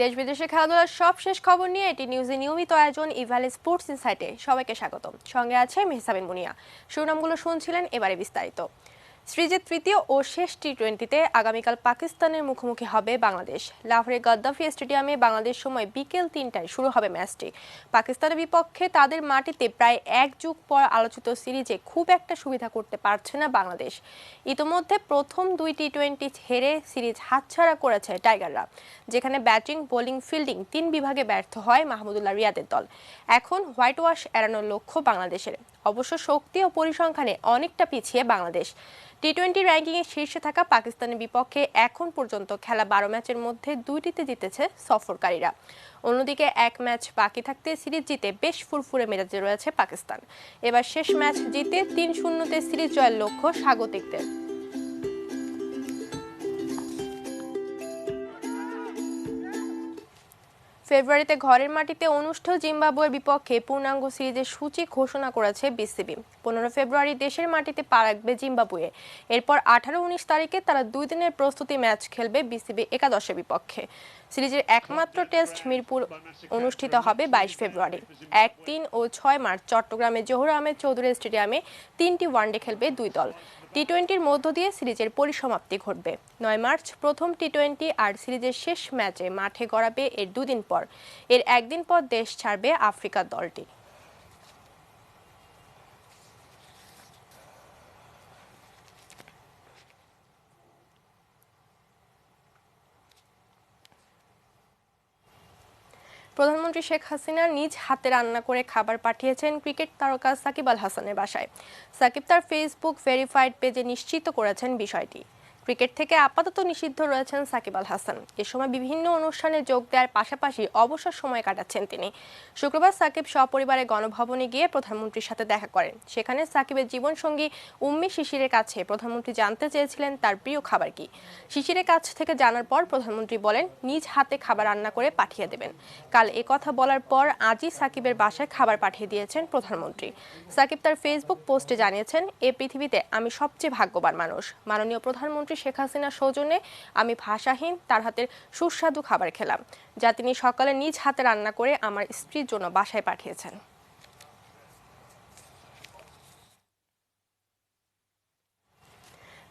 দেশ বিদেশের খেলাধুলার সবশেষ খবর নিয়ে এটি নিউজের নিয়মিত আয়োজন ইভ্যালি স্পোর্টস ইনসাইটে সবাইকে স্বাগতম। সঙ্গে আছে মেহসাবিন মুনিয়া। শিরোনামগুলো শুনছিলেন, এবারে বিস্তারিত। সিরিজের তৃতীয় ও শেষ টি-20তে আগামীকাল পাকিস্তানের মুখোমুখি হবে বাংলাদেশ। লাহোরের গাদ্দাফি স্টেডিয়ামে বাংলাদেশ সময় বিকেল ৩টায় শুরু হবে ম্যাচটি। পাকিস্তানের বিপক্ষে তাদের মাটিতে প্রায় এক যুগ পর আলোচিত সিরিজে খুব একটা সুবিধা করতে পারছে না বাংলাদেশ। ইতোমধ্যে প্রথম দুই টি-20 হেরে সিরিজ হাতছাড়া করেছে টাইগাররা, যেখানে ব্যাটিং, বোলিং, ফিল্ডিং তিন বিভাগে ব্যর্থ হয় মাহমুদুল্লাহ রিয়াদের দল। এখন হোয়াইট ওয়াশ এড়ানোর লক্ষ্য বাংলাদেশের। অবশ্য শক্তি ও পরিসংখ্যানে অনেকটা পিছিয়ে বাংলাদেশ। টি-20 র্যাঙ্কিংয়ে শীর্ষে থাকা পাকিস্তানের বিপক্ষে এখন পর্যন্ত খেলা ১২ ম্যাচের মধ্যে ২টিতে জিতেছে সফরকারীরা। অন্যদিকে এক ম্যাচ বাকি থাকতে সিরিজ জিতে বেশ ফুরফুরে মেজাজে রয়েছে পাকিস্তান। এবার শেষ ম্যাচ জিতে ৩-০তে সিরিজ জয়ের লক্ষ্য স্বাগতিকদের। ফেব্রুয়ারিতে ঘরের মাটিতে অনুষ্ঠেয় জিম্বাবুয়ের বিপক্ষে পূর্ণাঙ্গ সিরিজের সূচি ঘোষণা করেছে বিসিবি। ১৫ ফেব্রুয়ারি দেশের মাটিতে পা রাখবে জিম্বাবুয়ে। এরপর ১৮-১৯ তারিখে তারা ২ দিনের প্রস্তুতি ম্যাচ খেলবে বিসিবি একাদশের বিপক্ষে। সিরিজের একমাত্র টেস্ট মিরপুর অনুষ্ঠিত হবে ২২ ফেব্রুয়ারি। ১, ৩ ও ৬ মার্চ চট্টগ্রামে জহুর আহমেদ চৌধুরী স্টেডিয়ামে ৩টি ওয়ানডে খেলবে দুই দল। টি-20-র মধ্য দিয়ে সিরিজের পরিসমাপ্তি ঘটবে। ৯ মার্চ প্রথম টি-20 আর সিরিজের শেষ ম্যাচে মাঠে গড়াবে এর দুদিন পর। এর একদিন পর দেশ ছাড়বে আফ্রিকার দলটি। প্রধানমন্ত্রী শেখ হাসিনা নিজ হাতে রান্না করে খাবার পাঠিয়েছেন ক্রিকেট তারকা সাকিব আল হাসানের বাসায়। সাকিব তার ফেসবুক ভেরিফাইড পেজে নিশ্চিত করেছেন বিষয়টি। ক্রিকেট থেকে আপাতত নিষিদ্ধ রয়েছেন সাকিব আল হাসান। এ সময় বিভিন্ন অনুষ্ঠানে যোগ দেওয়ার পাশাপাশি অবসর সময় কাটাচ্ছেন তিনি। শুক্রবার সাকিব সপরিবারে গণভবনে গিয়ে প্রধানমন্ত্রীর সাথে দেখা করেন। সেখানে সাকিবের জীবনসঙ্গী উম্মি শিশিরের কাছে প্রধানমন্ত্রী জানতে চেয়েছিলেন তার প্রিয় খাবার কি। শিশিরের কাছ থেকে জানার পর প্রধানমন্ত্রী বলেন নিজ হাতে খাবার রান্না করে পাঠিয়ে দেবেন। কাল কথা বলার পর আজই সাকিবের বাসায় খাবার পাঠিয়ে দিয়েছেন প্রধানমন্ত্রী। সাকিব তার ফেসবুক পোস্টে জানিয়েছেন, এ পৃথিবীতে আমি সবচেয়ে ভাগ্যবান মানুষ। মাননীয় প্রধানমন্ত্রী শেখ হাসিনার সৌজন্যে আমি ভাষাহীন তার হাতের সুস্বাদু খাবার খেলাম, যা তিনি সকালে নিজ হাতে রান্না করে আমার স্ত্রীর জন্য বাসায় পাঠিয়েছেন।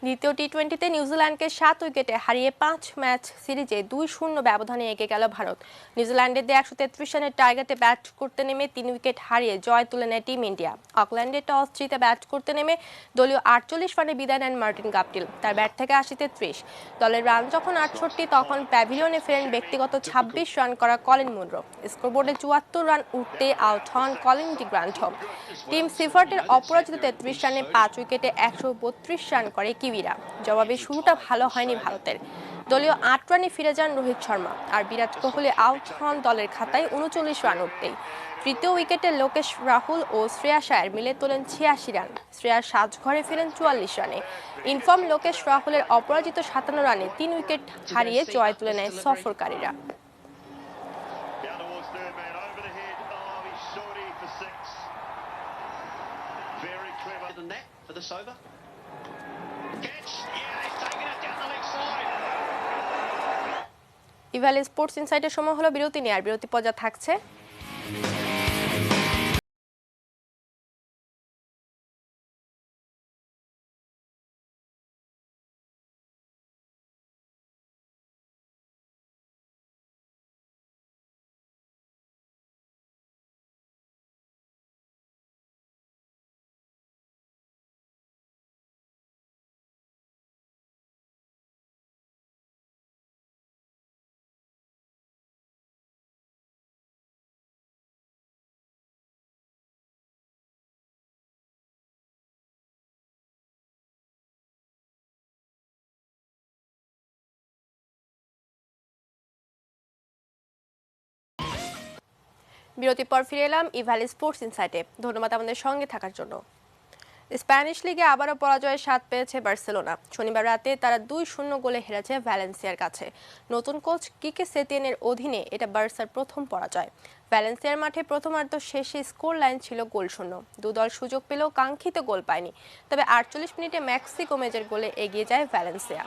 দ্বিতীয় টি-20তে নিউজিল্যান্ডকে ৭ উইকেটে হারিয়ে ৫ ম্যাচ সিরিজে ২-০ ব্যবধানে এগিয়ে গেল ভারত। নিউজিল্যান্ডের ১৩৩ রানের টার্গেটে ব্যাট করতে নেমে ৩ উইকেট হারিয়ে জয় তুলে নেয় টিম ইন্ডিয়া। অকল্যান্ডে টস জিতে ব্যাট করতে নেমে দলীয় ৪৮ রানে বিদায় নেন মার্টিন গাপটিল। তার ব্যাট থেকে ৮০-তে ৩০। দলের রান যখন ৬৮, তখন প্যাভিলিয়নে ফেরেন ব্যক্তিগত ২৬ রান করা কলিন মুনরো। স্কোরবোর্ডে ৭৪ রান উঠতে আউট হন কলিন ডি গ্রান্টহোম। টিম সিফার্টের অপরাজিত ৩৩ রানে ৫ উইকেটে ১৩২ রান করে কিউইরা। জবাবে শুরুটা ভালো হয়নি ভারতের। দলীয় ৮ রানে ফিরে যান রোহিত শর্মা, আর বিরাট কোহলি আউট হন দলের খাতায় ৩৯ রান উঠতেই। তৃতীয় উইকেটে লোকেশ রাহুল ও শ্রেয়াস আয়ার মিলে তোলেন ৮৬ রান। শ্রেয়াস সাজঘরে ফেরেন ৪৪ রানে। ইনফর্ম লোকেশ রাহুলের অপরাজিত ৫৭ রানে ৩ উইকেট হারিয়ে জয় তুলে নেয় সফরকারীরা। ইভ্যালি স্পোর্টস ইনসাইটের সময় হলো বিরতি নেয়ার। বিরতি পর্যা থাকছে। বিরতির পর ফিরে এলাম ইভ্যালি স্পোর্টস ইনসাইটে। ধন্যবাদ আমাদের সঙ্গে থাকার জন্য। স্প্যানিশ লিগে আবারও পরাজয়ের স্বাদ পেয়েছে বার্সেলোনা। শনিবার রাতে তারা ২-০ গোলে হেরেছে ভ্যালেন্সিয়ার কাছে। নতুন কোচ কিকে সেতিয়ানের অধীনে এটা বার্সার প্রথম পরাজয়। ভ্যালেন্সিয়ার মাঠে প্রথমার্ধ শেষে স্কোর লাইন ছিল গোলশূন্য। দুদল সুযোগ পেলেও কাঙ্ক্ষিত গোল পায়নি। তবে 48 মিনিটে ম্যাক্সি গোমেজের গোলে এগিয়ে যায় ভ্যালেন্সিয়া।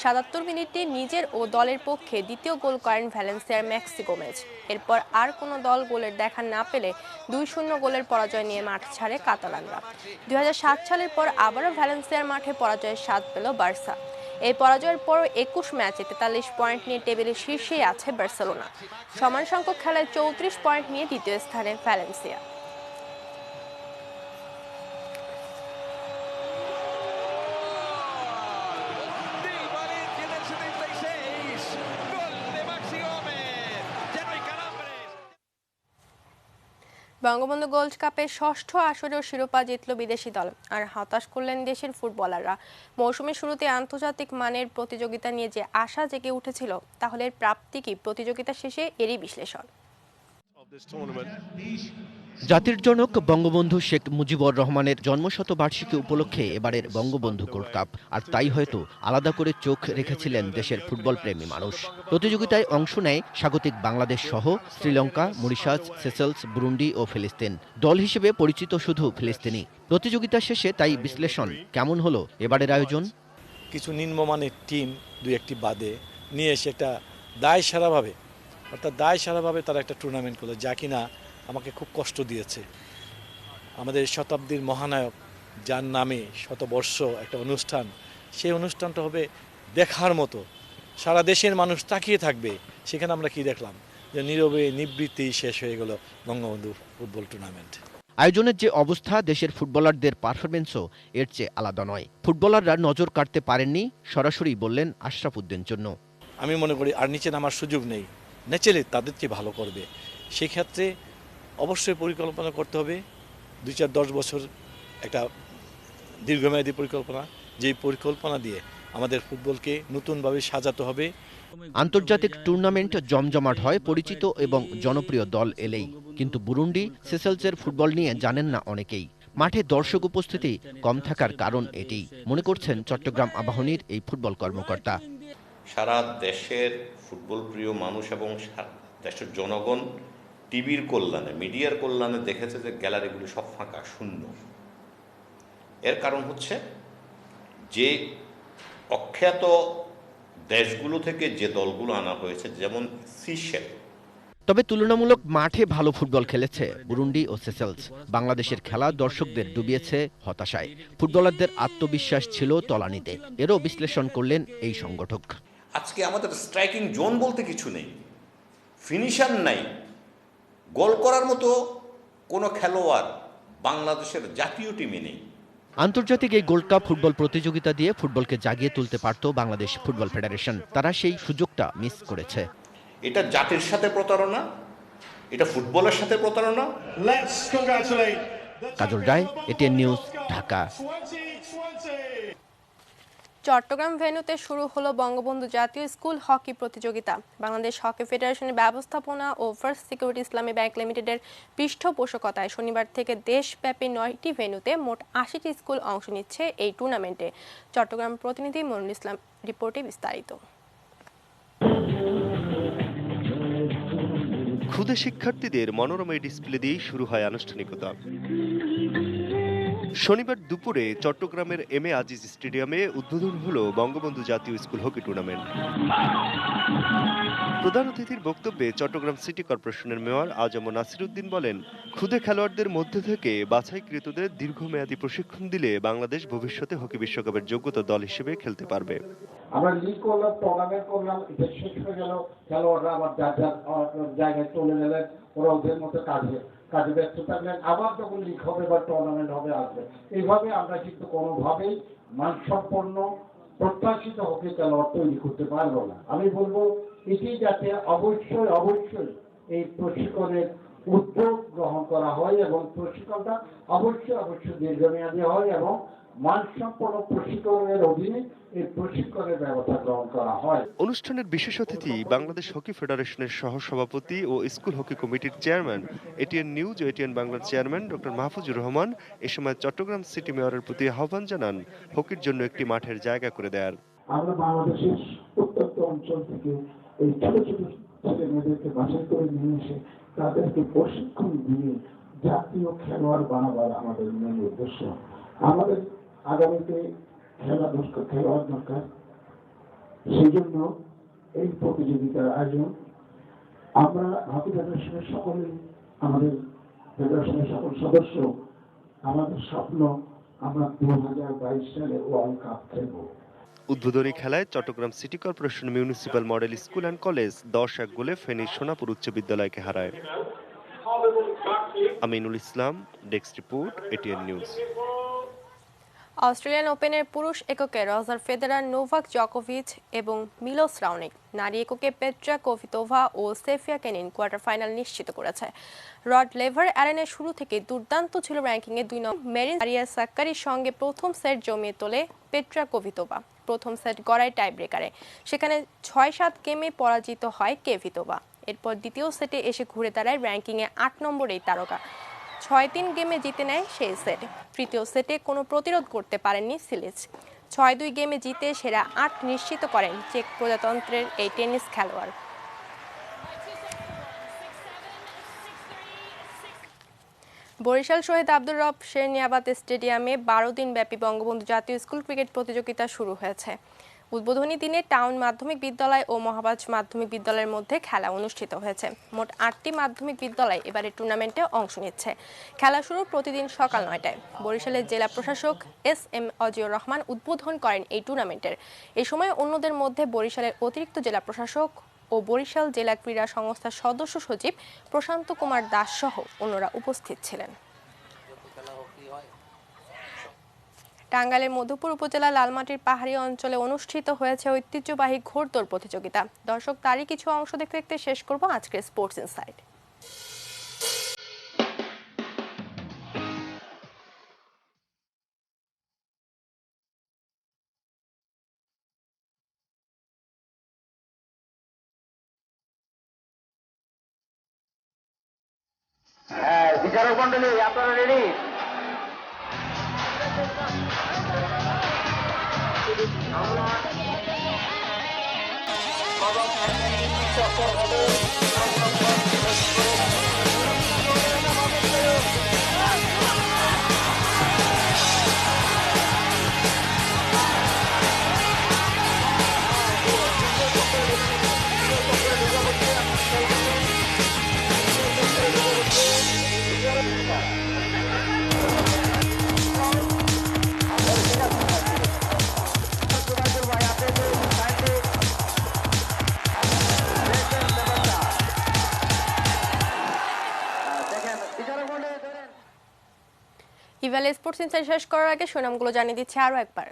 77 মিনিটে নিজের ও দলের পক্ষে দ্বিতীয় গোল করেন ভ্যালেন্সিয়ার ম্যাক্সি গোমেজ। এরপর আর কোনো দল গোলের দেখা না পেলে 2-0 গোলের পরাজয় নিয়ে মাঠ ছাড়ে কাতালানরা। 2007 সালের পর আবারও ভ্যালেন্সিয়ার মাঠে পরাজয়ের স্বাদ পেল বার্সা। এই পরাজয়ের পরও 21 ম্যাচে 43 পয়েন্ট নিয়ে টেবিলের শীর্ষেই আছে বার্সেলোনা। সমান সংখ্যক খেলায় 34 পয়েন্ট নিয়ে দ্বিতীয় স্থানে ভ্যালেন্সিয়া। বঙ্গবন্ধু গোল্ড কাপের ষষ্ঠ আসরেও শিরোপা জিতল বিদেশি দল, আর হতাশ করলেন দেশের ফুটবলাররা। মৌসুমের শুরুতে আন্তর্জাতিক মানের প্রতিযোগিতা নিয়ে যে আশা জেগে উঠেছিল, তাহলে এর প্রাপ্তি কি? প্রতিযোগিতা শেষে এরই বিশ্লেষণ। জাতির জনক বঙ্গবন্ধু শেখ মুজিবুর রহমানের জন্মশতবার্ষিকী উপলক্ষে এবারের বঙ্গবন্ধু গোল্ড কাপ, আর তাই হয়তো আলাদা করে চোখ রেখেছিলেন দেশের ফুটবল প্রেমী মানুষ। প্রতিযোগিতায় অংশ নেয় স্বাগতিক বাংলাদেশ সহ শ্রীলঙ্কা, মরিশাস, সেসেলস, বুরুন্ডি ও ফিলিস্তিন। দল হিসেবে পরিচিত শুধু ফিলিস্তিনি। প্রতিযোগিতা শেষে তাই বিশ্লেষণ, কেমন হলো এবারের আয়োজন? কিছু নিম্নমানের টিম দুই একটি বাদে নিয়ে এসে একটা দায়সারাভাবে তারা একটা টুর্নামেন্ট করলো, যা কিনা আমাকে খুব কষ্ট দিয়েছে। আমাদের শতাব্দীর মহানায়ক, যার নামে শতবর্ষ একটা অনুষ্ঠান, সেই অনুষ্ঠানটা হবে দেখার মতো, সারা দেশের মানুষ তাকিয়ে থাকবে। সেখানে আমরা কি দেখলাম, যে নীরবে নিবৃত্তি শেষ হয়ে গেল বঙ্গবন্ধু ফুটবল টুর্নামেন্ট। আয়োজনের যে অবস্থা, দেশের ফুটবলারদের পারফরমেন্সও এর চেয়ে আলাদা নয়। ফুটবলাররা নজর কাটতে পারেননি, সরাসরি বললেন আশরাফ উদ্দিন জন্য। আমি মনে করি আর নিচে নামার সুযোগ নেই, নেচেলে তাদের চেয়ে ভালো করবে। সেক্ষেত্রে অবশ্যই পরিকল্পনা করতে হবে, 2-4-10 বছর একটা দীর্ঘমেয়াদী পরিকল্পনা, যেই পরিকল্পনা দিয়ে আমাদের ফুটবলকে নতুনভাবে সাজাতে হবে। আন্তর্জাতিক টুর্নামেন্ট জমজমাট হয় পরিচিত এবং জনপ্রিয় দল এলেই, কিন্তু বুরুন্ডি, সেসেলসের ফুটবল নিয়ে জানেন না অনেকেই। মাঠে দর্শক উপস্থিতি কম থাকার কারণ এটি, মনে করছেন চট্টগ্রাম আবাহনীর এই ফুটবল কর্মকর্তা। সারা দেশের ফুটবল প্রিয় মানুষ এবং দেশের জনগণ টিভির কল্যাণে, মিডিয়ার কল্যাণে দেখেছে যে গ্যালারিগুলি সব ফাঁকা, শূন্য। এর কারণ হচ্ছে যে অখ্যাত দেশগুলো থেকে যে দলগুলো আনা হয়েছে, যেমন সিশেল। তবে তুলনামূলক মাঠে ভালো ফুটবল খেলেছে বুরুন্ডি ও সেসেলস। বাংলাদেশের খেলা দর্শকদের ডুবিয়েছে হতাশায়। ফুটবলারদের আত্মবিশ্বাস ছিল তলানিতে, এরও বিশ্লেষণ করলেন এই সংগঠক। আজকে আমাদের স্ট্রাইকিং জোন বলতে কিছু নেই, ফিনিশার নাই, গোল করার মতো কোনো খেলোয়াড় বাংলাদেশের জাতীয় টিমে নেই। আন্তর্জাতিক এই গোল্ড কাপ ফুটবল প্রতিযোগিতা দিয়ে ফুটবলকে জাগিয়ে তুলতে পারত বাংলাদেশ ফুটবল ফেডারেশন। তারা সেই সুযোগটা মিস করেছে। এটা জাতির সাথে প্রতারণা, এটা ফুটবলের সাথে প্রতারণা। কাজল রায়, এটিএন নিউজ, ঢাকা। চট্টগ্রাম ভেন্যুতে শুরু হলো বঙ্গবন্ধু জাতীয় স্কুল হকি প্রতিযোগিতা। বাংলাদেশ হকি ফেডারেশনের ব্যবস্থাপনা ও ফার্স্ট সিকিউরিটি ইসলামী ব্যাংক লিমিটেডের পৃষ্ঠপোষকতায় শনিবার থেকে দেশব্যাপী 9টি ভেন্যুতে মোট 80টি স্কুল অংশ নিচ্ছে এই টুর্নামেন্টে। চট্টগ্রাম প্রতিনিধি মনিরুল ইসলাম রিপোর্টে বিস্তারিত। ক্ষুদে শিক্ষার্থীদের মনোরম এই ডিসপ্লে দিয়েই শুরু হয় আনুষ্ঠানিকতা। শনিবার দুপুরে চট্টগ্রামের এম এ আজিজ স্টেডিয়ামে উদ্বোধন হলো বঙ্গবন্ধু জাতীয় স্কুল হকি টুর্নামেন্ট। প্রধান অতিথির বক্তব্যে চট্টগ্রাম সিটি কর্পোরেশনের মেয়র আজম নাসিরউদ্দিন বলেন, ক্ষুদে খেলোয়াড়দের মধ্যে থেকে বাছাইকৃতদের দীর্ঘমেয়াদী প্রশিক্ষণ দিলে বাংলাদেশ ভবিষ্যতে হকি বিশ্বকাপের যোগ্যতা দল হিসেবে খেলতে পারবে। আমরা লিগ করলাম, টুর্নামেন্ট করলাম, এটা শেষ হয়ে গেল, খেলোয়াড়রা আবার যার যার জায়গায় চলে গেলেন, ওরা ওদের মতো কাজে ব্যস্ত থাকলেন। আবার যখন লিগ হবে বা টুর্নামেন্ট হবে আসবে, এইভাবে আমরা কিন্তু কোনোভাবেই মানসম্পন্ন প্রত্যাশিত হকি খেলোয়াড় তৈরি করতে পারবো না। আমি বলবো এটি যাতে অবশ্যই এই প্রশিক্ষণের উদ্যোগ গ্রহণ করা হয় এবং প্রশিক্ষণটা অবশ্যই দীর্ঘমেয়াদী হয় এবং মানসম্পন্ন প্রশিক্ষণের অধীনে এই প্রশিক্ষণের ব্যবস্থা গ্রহণ করা হয়। অনুষ্ঠানের বিশেষ অতিথি বাংলাদেশ হকি ফেডারেশনের সহসভাপতি ও স্কুল হকি কমিটির চেয়ারম্যান, এটিএন নিউজ ও এটিএন বাংলার চেয়ারম্যান ডক্টর মাহফুজুর রহমান এ সময় চট্টগ্রাম সিটি মেয়রের প্রতি আহ্বান জানান হকির জন্য একটি মাঠের জায়গা করে দেয়ার। আমরা বাংলাদেশের প্রত্যন্ত অঞ্চল থেকে এই ছোট ছোট ছেলে মেয়েদেরকে বাছাই করে নিয়ে এসে তাদেরকে প্রশিক্ষণ দিয়ে জাতীয় খেলোয়াড় বানাবার আমাদের মূল উদ্দেশ্য। আমাদের আগামীতে খেলোয়াড় দরকার, সেই জন্য এই প্রতিযোগিতার আয়োজন। আমরা হকি ফেডারেশনের সকলেই, আমাদের ফেডারেশনের সকল সদস্য, আমাদের স্বপ্ন আমরা 2022 সালে ওয়ার্ল্ড কাপ খেলব। উদ্বোধনী খেলায় Chattogram city corporation municipal model school and college 10-1 গোলে ফেনীর সোনাপুর উচ্চ বিদ্যালয়কে হারায়। Aminul Islam, desk report, ATN news. Australian ওপেনের পুরুষ এককে রজার ফেদেরার, নোভাক জকোভিচ এবং মিলোস রাওনিক, নারী এককে পেট্রা কোভিতোভা ও সেফিয়া কেনিন কোয়ার্টার ফাইনাল নিশ্চিত করেছে। রড লেভার অ্যারেনের শুরু থেকে দুর্দান্ত ছিল র্যাঙ্কিংয়ে 2 নম্বর মেরিন আরিয়া সাক্কারির সঙ্গে প্রথম সেট জমিয়ে তোলে পেট্রা কোভিতোভা। প্রথম সেট গড়ায় টাই ব্রেকারে, সেখানে 6-7 গেমে পরাজিত হয় কেভিতোভা। এরপর দ্বিতীয় সেটে এসে ঘুরে দাঁড়ায় র্যাঙ্কিংয়ে 8 নম্বর এই তারকা। 6-3 গেমে জিতে নেয় সেই সেট। তৃতীয় সেটে কোনো প্রতিরোধ করতে পারেননি সিলিচ। 6-2 গেমে জিতে সেরা 8 নিশ্চিত করেন চেক প্রজাতন্ত্রের এই টেনিস খেলোয়াড়। বরিশাল শহীদ আব্দুর রব শেরনিয়াবাদ স্টেডিয়ামে 12 দিন ব্যাপী বঙ্গবন্ধু জাতীয় স্কুল ক্রিকেট প্রতিযোগিতা শুরু হয়েছে। উদ্বোধনী দিনে টাউন মাধ্যমিক বিদ্যালয় ও মহাবাজ মাধ্যমিক বিদ্যালয়ের মধ্যে খেলা অনুষ্ঠিত হয়েছে। মোট 8টি মাধ্যমিক বিদ্যালয় এবারে টুর্নামেন্টে অংশ নিচ্ছে। খেলা শুরু প্রতিদিন সকাল 9টায়। বরিশালের জেলা প্রশাসক SM অজিউর রহমান উদ্বোধন করেন এই টুর্নামেন্টের। এ সময় অন্যদের মধ্যে বরিশালের অতিরিক্ত জেলা প্রশাসক ও বরিশাল জেলা ক্রীড়া সংস্থার সদস্য সচিব প্রশান্ত কুমার দাস সহ অন্যরা উপস্থিত ছিলেন। টাঙ্গাইলের মধুপুর উপজেলা লালমাটির পাহাড়ি অঞ্চলে অনুষ্ঠিত হয়েছে ঐতিহ্যবাহী ঘোড়দৌড় প্রতিযোগিতা। দর্শক, তারই কিছু অংশ দেখতে দেখতে শেষ করব আজকের স্পোর্টস ইনসাইট। হ্যাঁ, বিচারক মন্ডলী আপনারা রেডি? ইভ্যালি স্পোর্টস ইনসাইট শেষ করার আগে সুনামগুলো জানিয়ে দিচ্ছি আরও একবার।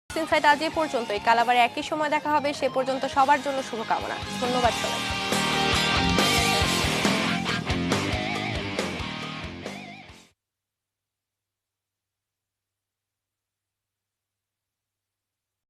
ইনসাইট আজ এ পর্যন্তই। কাল আবার একই সময় দেখা হবে। সে পর্যন্ত সবার জন্য শুভকামনা। ধন্যবাদ সবাই।